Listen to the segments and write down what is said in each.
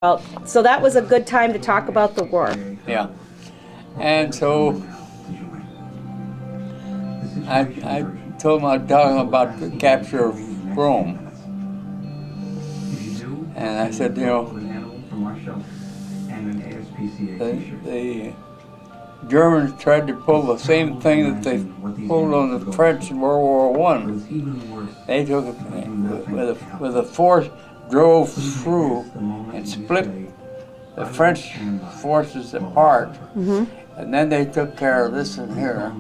Well, so that was a good time to talk about the war. Yeah. And so I told him I was talking about the capture of Rome. And I said, you know, the Germans tried to pull the same thing that they pulled on the French in World War I. They took it with a force, drove through and split the French forces apart. Mm-hmm. And then they took care of this one here.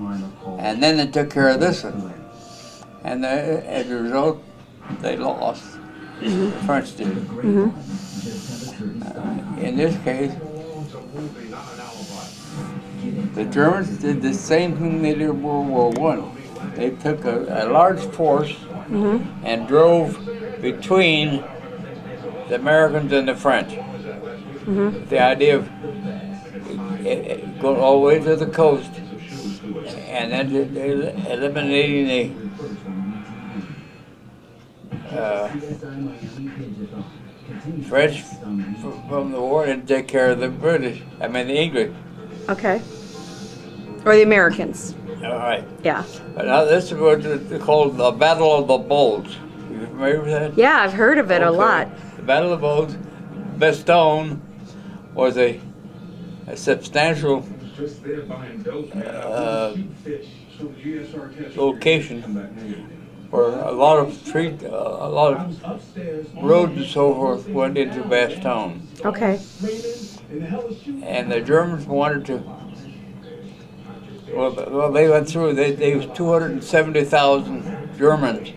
And then they took care of this one. And as a result, they lost. Mm-hmm. The French did. Mm-hmm. In this case, the Germans did the same thing they did in World War I. They took a large force Mm-hmm. and drove between the Americans and the French. Mm-hmm. The idea of going all the way to the coast and then eliminating the French from the war and take care of the British, the English. Okay. Or the Americans. All right. Yeah. But now this is what it's called the Battle of the Bulge. You familiar with that? Yeah, I've heard of it a lot. The Battle of the Bulge, Bastogne was a substantial location where a lot of roads and so forth went into Bastogne. Okay. And the Germans wanted to. Well, they went through. They was 270,000 Germans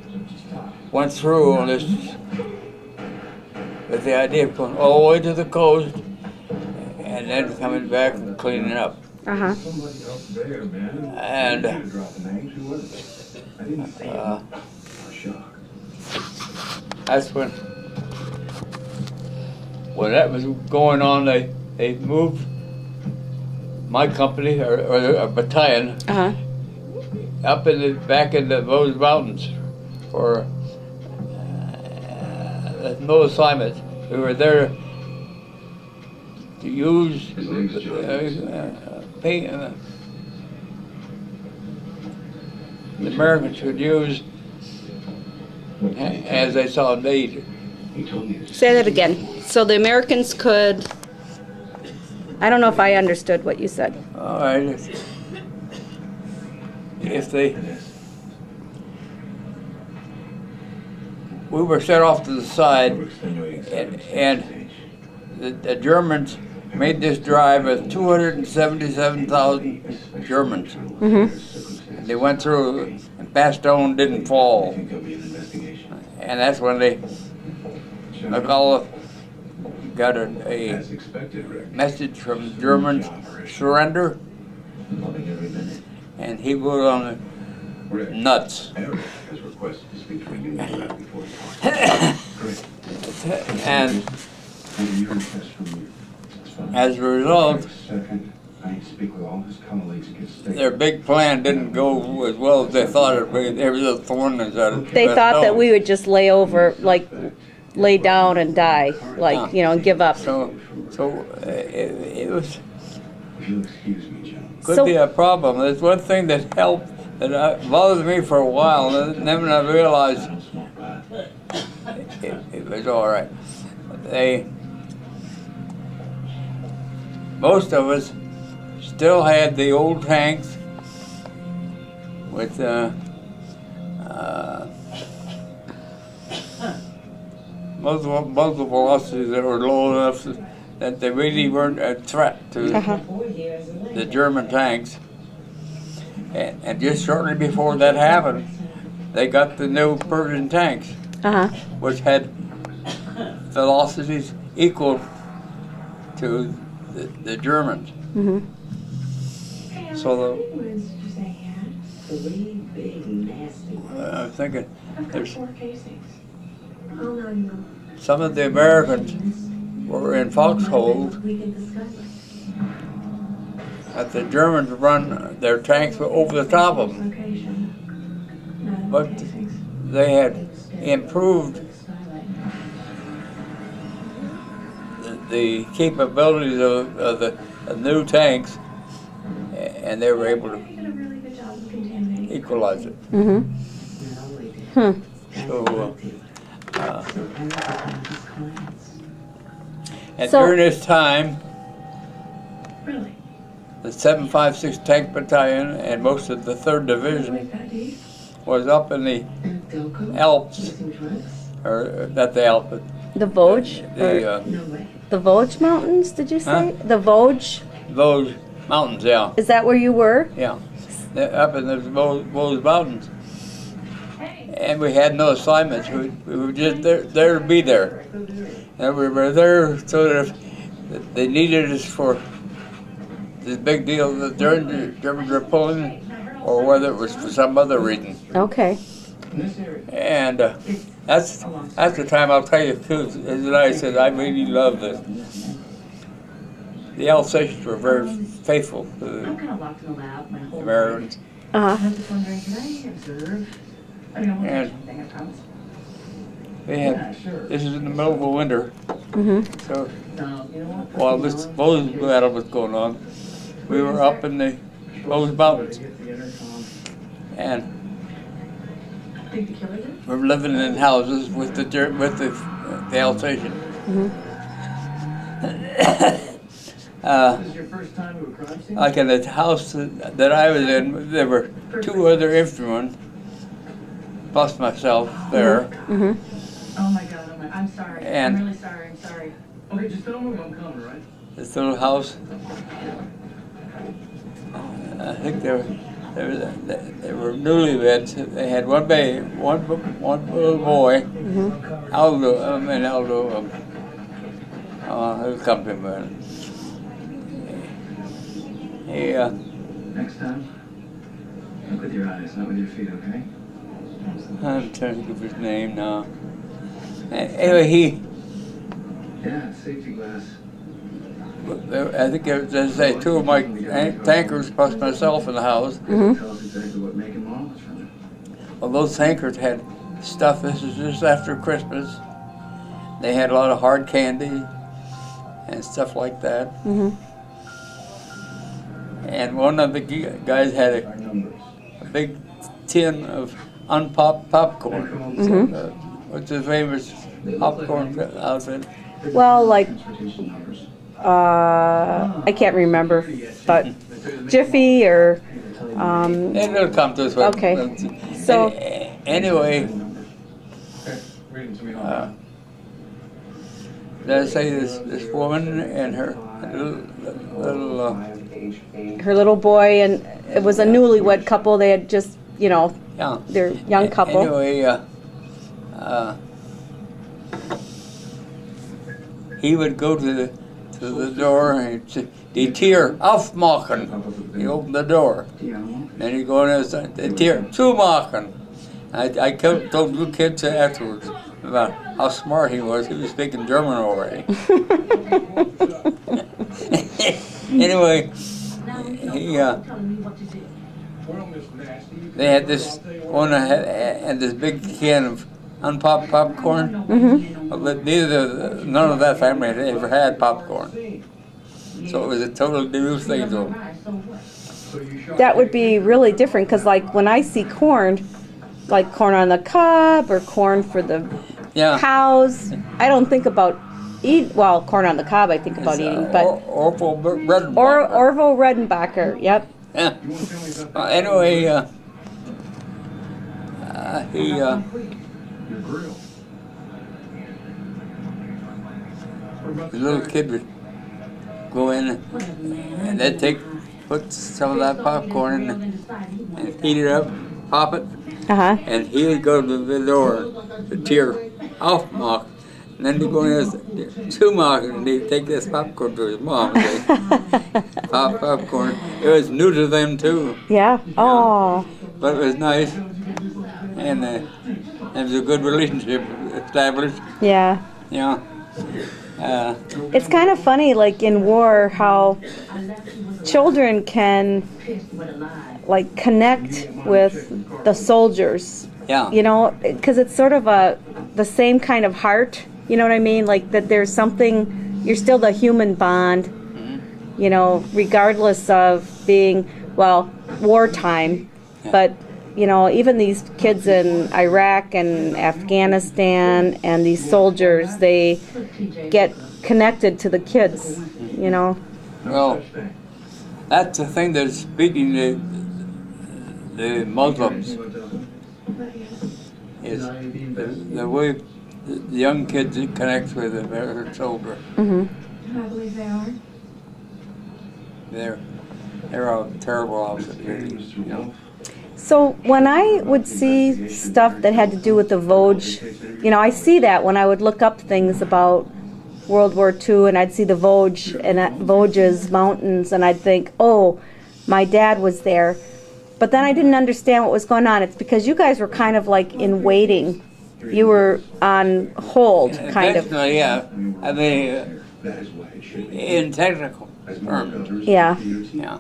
went through on this with the idea of going all the way to the coast and then coming back and cleaning up. Uh-huh. And that's when that was going on. They moved my company or a battalion Uh-huh. up back in the Vosges Mountains for no assignment. We were there to use the Americans would use as they saw need. Say that again. So the Americans could... I don't know if I understood what you said. All right. We were set off to the side, and the Germans made this drive with 277,000 Germans. Mm-hmm. And they went through, and Bastogne didn't fall. And that's when McAuliffe got a message from the Germans, surrender, and he wrote on the nuts. And as a result, their big plan didn't go as well as they thought it would. There was a thorn in that. They thought that we would just lay down and die, and give up. So it was could be a problem. There's one thing that helped that bothered me for a while, and then I realized it was all right. Most of us still had the old tanks with multiple velocities that were low enough that they really weren't a threat to the German tanks. And just shortly before that happened, they got the new Persian tanks, which had velocities equal to the Germans. Mm-hmm. So I'm thinking there's some of the Americans were in foxholes that the Germans run their tanks over the top of them. But they had improved the capabilities of the new tanks, and they were able to equalize it. Mm-hmm. Hmm. So, and So- during this time, the 756 Tank Battalion and most of the 3rd Division was up in the Alps, or not the Alps, but The Vosges? The Vosges Mountains, did you say? Huh? The Vosges? Vosges Mountains, yeah. Is that where you were? Yeah, up in the Vosges Mountains. And we had no assignments. We were just there to be there. And we were there so that if they needed us for this big deal that the Germans were pulling, or whether it was for some other reason. Okay. And that's the time, I'll tell you, because as I said, I really love this. The Alsatians were very faithful to the Americans. Uh-huh. And they had, this is in the middle of the winter, Mm-hmm. so while this Vosges battle was going on, we were up in the Vosges Mountains. And we're living in houses with the Alsatian. Mm-hmm. Like in the house that I was in, there were 2 other infantrymen, plus myself there. Mm-hmm. Oh my God, I'm sorry. And- I'm really sorry, I'm sorry. Okay, just don't move, I'm coming, right? This little house. I think they were newlyweds. They had one baby, one little boy. Mm-hmm. Aldo, he'll come to me. He, Next time, look with your eyes, not with your feet, okay? I'm trying to think of his name now. Anyway, Yeah, safety glass. I think it was, as I say, 2 of my tankers plus myself in the house. Mm-hmm. Tell us exactly what make and model it's from. Well, those tankers had stuff. This is just after Christmas. They had a lot of hard candy and stuff like that. Mm-hmm. And one of the guys had Our numbers. a big tin of unpopped popcorn, Mm-hmm. which is a famous popcorn outfit. Well, like, Transportation numbers. I can't remember, but Jiffy or, And it'll come to us. Okay. So- Anyway, Okay, read it to me. did I say this woman and her little her little boy, and it was a newlywed couple. They had just, yeah. their young couple. Anyway, he would go to the door and say, "Die Tür aufmachen." He opened the door. Then he'd go in and say, "Die Tür zumachen." I told the kids afterwards about how smart he was. He was speaking German already. Anyway, he they had this one had this big can of unpopped popcorn. Mm-hmm. But none of that family had ever had popcorn, so it was a totally new thing to them. That would be really different, because like when I see corn, like corn on the cob or corn for the Yeah. cows, I don't think about corn on the cob I think about eating, but Orville Redle. Orville Redenbacher, yep. Yeah. Anyway, he Your grill. the little kid would go in and they'd put some of that popcorn in and heat it up, pop it, Uh-huh. and he would go to the door, the Tür aufmachen, and then he'd go in as zumachen, and he'd take this popcorn to his mom and say, popcorn. It was new to them too, Yeah. Oh. but it was nice, and it was a good relationship established. Yeah. Yeah. It's kind of funny, like in war, how children can like connect with the soldiers. Yeah. You know, because it's sort of the same kind of heart. You know what I mean? Like that there's something you're still the human bond, you know, regardless of being, well, wartime. But, you know, even these kids in Iraq and Afghanistan and these soldiers, they get connected to the kids, you know. Well, that's the thing that's beating the Muslims, is the way the young kids connect with the American soldier. Mm-hmm. I believe they are. They're a terrible outfit, really, you know. So when I would see stuff that had to do with the Vosges, you know, I see that when I would look up things about World War II, and I'd see the Vosges and Vosges Mountains, and I'd think, oh, my dad was there. But then I didn't understand what was going on. It's because you guys were kind of like in waiting. You were on hold, kind of. Yeah. I mean, in technical terms. Yeah. Yeah.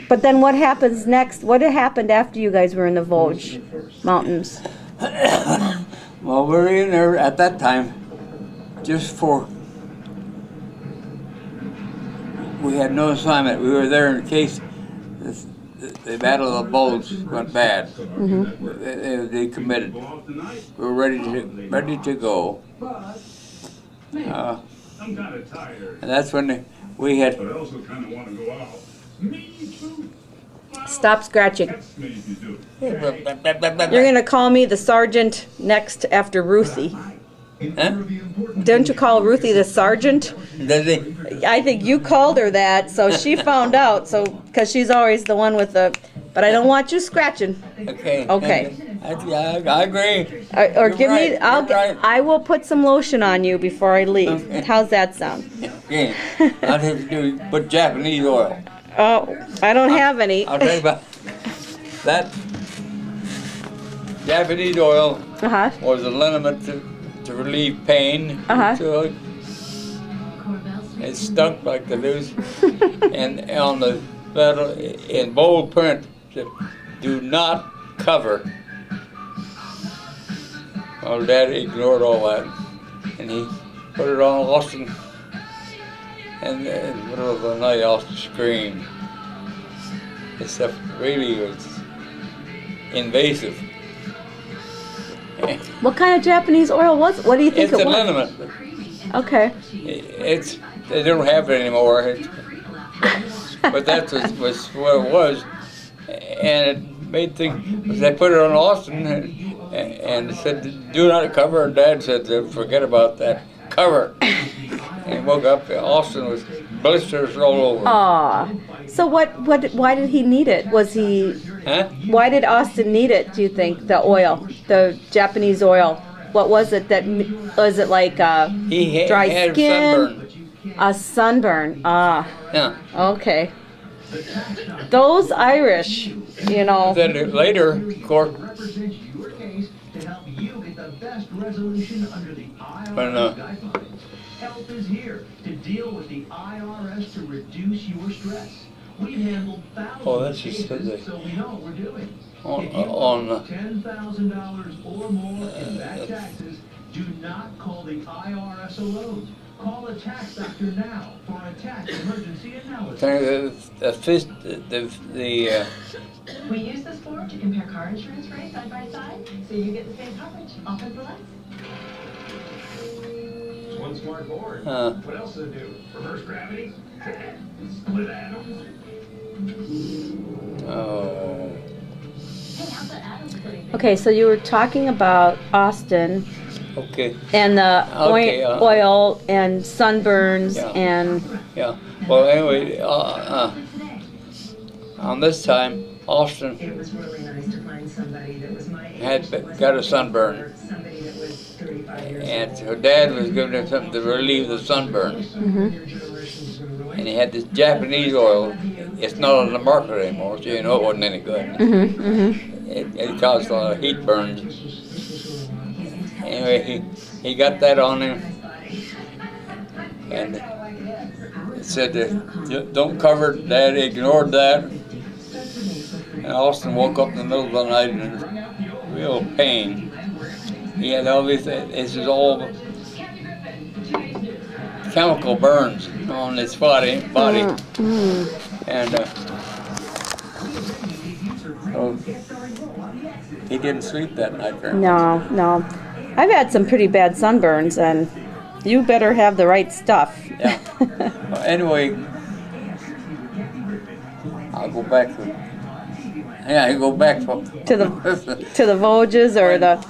But then what happens next? What had happened after you guys were in the Vosges Mountains? Well, we were in there at that time just for, we had no assignment. We were there in case the Battle of the Bulge went bad. Mm-hmm. They committed. We were ready to go. I'm kind of tired, And that's when we had. but I also kind of want to go out. Me too. Stop scratching. Text me if you do. You're going to call me the sergeant next after Ruthie. Huh? Don't you call Ruthie the sergeant? Does he? I think you called her that, so she found out. So, because she's always the one with the. But I don't want you scratching. Okay. Okay. I agree. Or You're give me. right, I'll. you're right. I will put some lotion on you before I leave. Okay. How's that sound? Okay. I'll have to do put Japanese oil. Oh, I don't have any. I'll tell you about that. Japanese oil Uh-huh. was a liniment to relieve pain. Uh-huh. So it stunk like the deuce. And on the metal, in bold print, said, "Do not cover." Well, Dad ignored all that, and he put it on Austin. And in the middle of the night, Austin screamed. This stuff really was invasive. What kind of Japanese oil was it? What do you think It's it a was? liniment. Okay. They don't have it anymore. But that was what it was, and it made things. They put it on Austin, and said, "Do not cover." And Dad said, "Forget about that. Cover." And woke up. Austin was blisters all over. Aw. So why did he need it? Was he? Huh? Why did Austin need it? Do you think the oil, the Japanese oil? What was it that was it like? He Dry had skin? sunburn. A sunburn. Ah. Yeah. Okay. Those Irish, you know. Then later, of course, Represents your case to help you get the best resolution under the When, IRS guidelines. Help is here to deal with the IRS to reduce your stress. We've handled thousands Oh, that's of just cases, so we know what we're doing. on If you on owe $10,000 or more in back taxes, do not call the IRS alone. Call a tax doctor now for a tax emergency analysis. We use this form to compare car insurance rates side by side, so you get the same coverage, often for less. It's one smart board. Uh. What else does it do? Reverse gravity? Split atoms? Oh. Hey, how's that Adam splitting? Okay, so you were talking about Austin Okay. and the Okay, oil and sunburns Yeah. and Yeah. Well, anyway, on this time, Austin It was really nice to find somebody that was my age. had that was got a sunburn, Somebody that was 35 years and old. her dad was giving him something to relieve the sunburn. And he had this Japanese oil. It's not on the market anymore, so you know it wasn't any good. It caused a lot of heat burns. Anyway, he got that on him, and it said, "Don't cover it." Dad ignored that, and Austin woke up in the middle of the night in real pain. He had all these. This is all chemical burns on his body. And so he didn't sleep that night very much. No. I've had some pretty bad sunburns, and you better have the right stuff. Yeah. Well, anyway, I'll go back to. Yeah, I go back to the Vosges or the.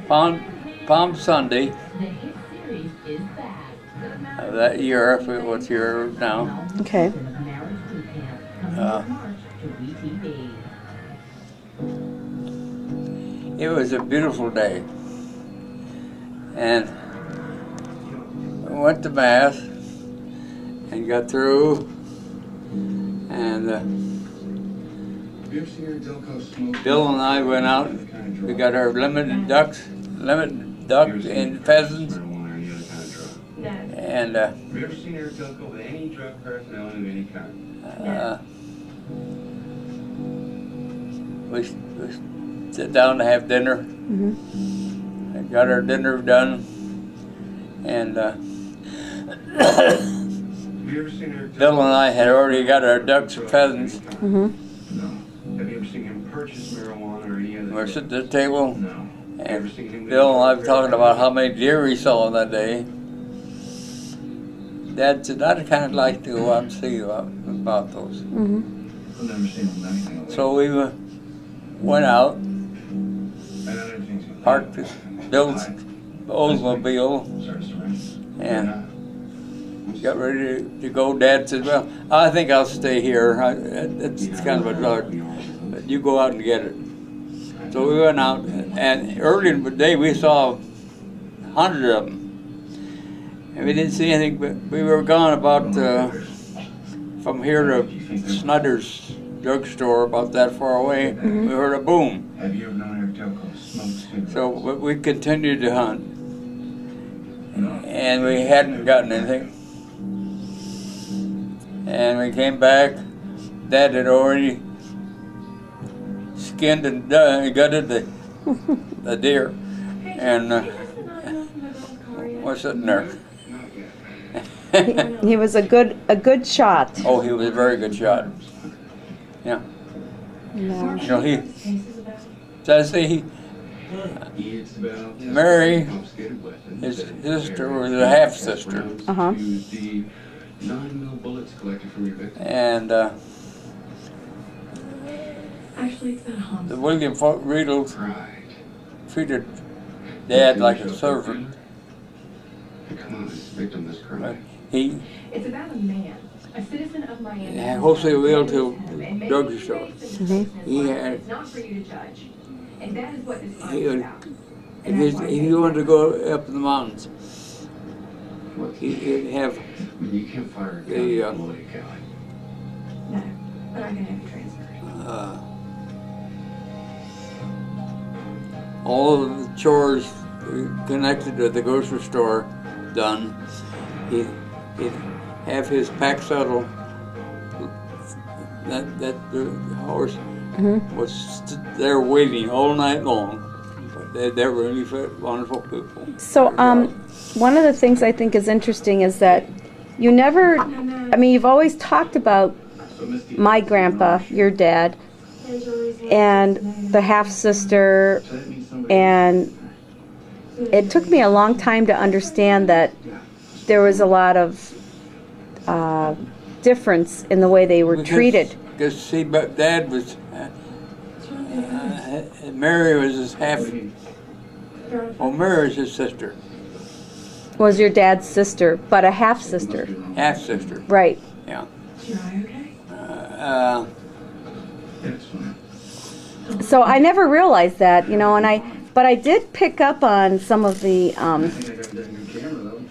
On Palm Sunday that year, I forget what year now. Okay. It was a beautiful day, and I went to Mass and got through, and Bill and I went out. We got our limited duck and pheasants, and we sit down to have dinner. Mm-hmm. I got our dinner done, and Bill and I had already got our ducks and pheasants. Mm-hmm. Have you ever seen him purchase marijuana or any other? We're sitting at the table, No. and Bill and I were talking about how many deer we saw that day. Dad said, I'd kind of like to go out and see about those. Mm-hmm. I've never seen him anything like So we went out, that. parked Bill's Oldsmobile, and got ready to go. Dad said, well, I think I'll stay here. It's kind of a drug, but you go out and get it. So we went out, and early in the day we saw hundreds of them. And we didn't see anything, but we were gone about from here to Snyder's drugstore, about that far away. Mm-hmm. We heard a boom. Have you ever known Eric Delco smoke cigarettes? So we continued to hunt, and we hadn't gotten anything. And we came back. Dad had already skinned and gutted the deer, and we're sitting there. He was a good shot. Oh, he was a very good shot. Yeah. Yeah. You know, he says Mary, his sister, was a half sister, Uh-huh. and Actually, it's not home. the William Redle treated Dad like a servant. Come on, victim this crime. He It's about a man, a citizen of Miami. Jose wheeled to the drugstore. Mm-hmm. He had, It's not for you to judge. And that is what this he is would, about. if he wanted to go up in the mountains, he'd have You can't fire a gun the at Lloyd County. No, but I'm gonna have you transferred. all of the chores connected to the grocery store done. He'd have his pack saddle. That the horse was there waiting all night long. But they're really wonderful people. So, one of the things I think is interesting is that you never, I mean, you've always talked about my grandpa, your dad, and the half-sister, and it took me a long time to understand that there was a lot of difference in the way they were treated. Because see, but Dad was, Mary was his half, well, Mary was his sister, Was your dad's sister, but a half-sister. half-sister, Right. yeah. Is your eye okay? That's fine. So I never realized that, you know, but I did pick up on some of the I think I got that good camera though.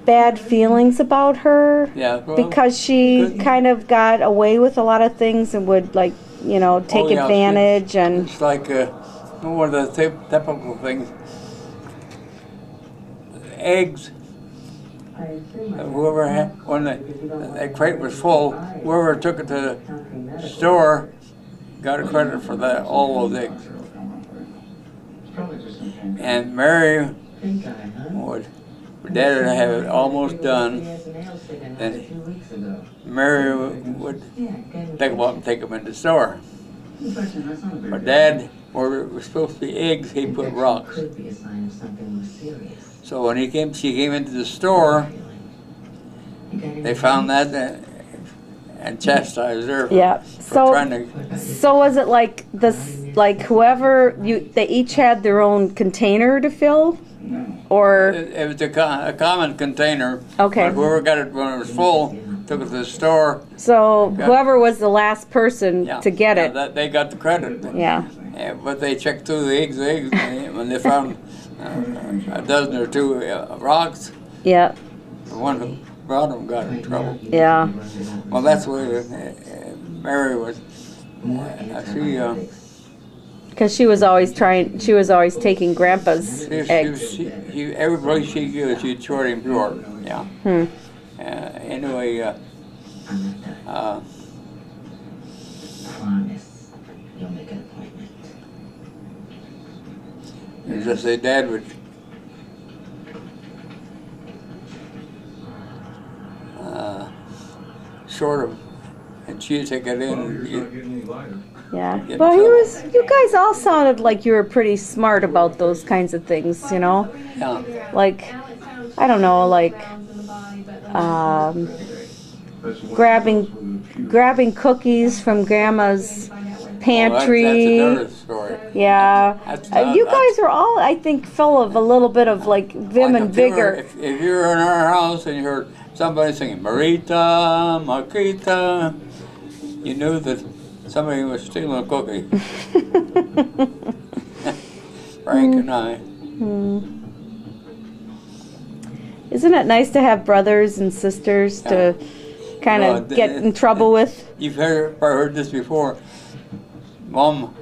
bad feelings about her. Yeah, well, Because she good. kind of got away with a lot of things and would, like, you know, take yeah, advantage and. It's like one of the typical things. Eggs. Whoever had, when that crate was full, whoever took it to the store got a credit for that, all those eggs. It's probably just And Mary would, Dad would have it almost done, and Mary would take them up and take them in the store. But Dad, where it was supposed to be eggs, he put rocks. So when she came into the store, they found that and chastised her for trying to. So was it like this? Like whoever they each had their own container to fill, or it was a common container. Okay. But whoever got it when it was full took it to the store. So whoever was the last person to get it, they got the credit. Yeah. But they checked through the eggs, and when they found a dozen or two rocks. Yeah. The one who brought them got in trouble. Yeah. Well, that's where Mary was. Because she was always taking Grandpa's eggs. Everybody she gave, she'd short him short. Yeah. Anyway. Promise you'll make an appointment. As I say, Dad would. Short him, and she'd take it in. Yeah. Well, you guys all sounded like you were pretty smart about those kinds of things, you know? Yeah. Like, I don't know, like, grabbing cookies from Grandma's pantry. That's another story. Yeah. You guys are all, I think, full of a little bit of, like, vim and vigor. If you were in our house and you heard somebody singing Marita, Marquita, you knew that somebody was stealing a cookie. Frank and I. Isn't it nice to have brothers and sisters to kind of get in trouble with? You've probably heard this before. Mom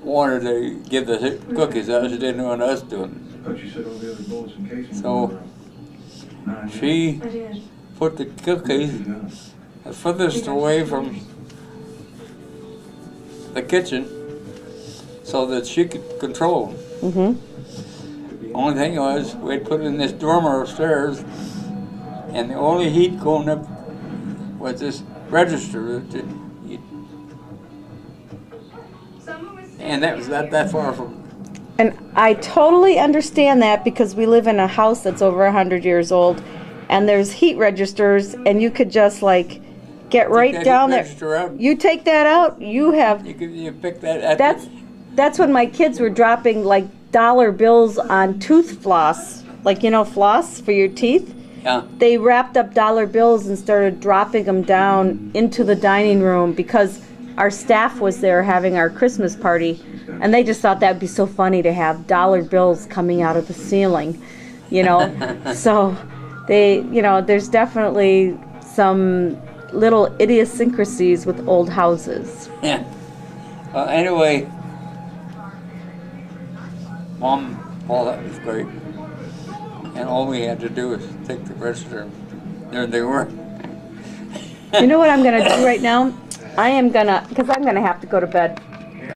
wanted to give the cookies out. She didn't want us doing it. So she put the cookies the furthest away from the kitchen so that she could control them. Mm-hmm. Only thing was, we'd put it in this dormer upstairs, and the only heat going up was this register. And that was that far from. And I totally understand that because we live in a house that's over 100 years old, and there's heat registers, and you could just like get right down there. You take that out, you have. You pick that. That's when my kids were dropping like dollar bills on tooth floss, like floss for your teeth. Yeah. They wrapped up dollar bills and started dropping them down into the dining room because our staff was there having our Christmas party, and they just thought that would be so funny to have dollar bills coming out of the ceiling, So they, there's definitely some little idiosyncrasies with old houses. Yeah. Well, anyway, Mom, all that was great. And all we had to do was take the register. There they were. You know what I'm going to do right now? Because I'm going to have to go to bed.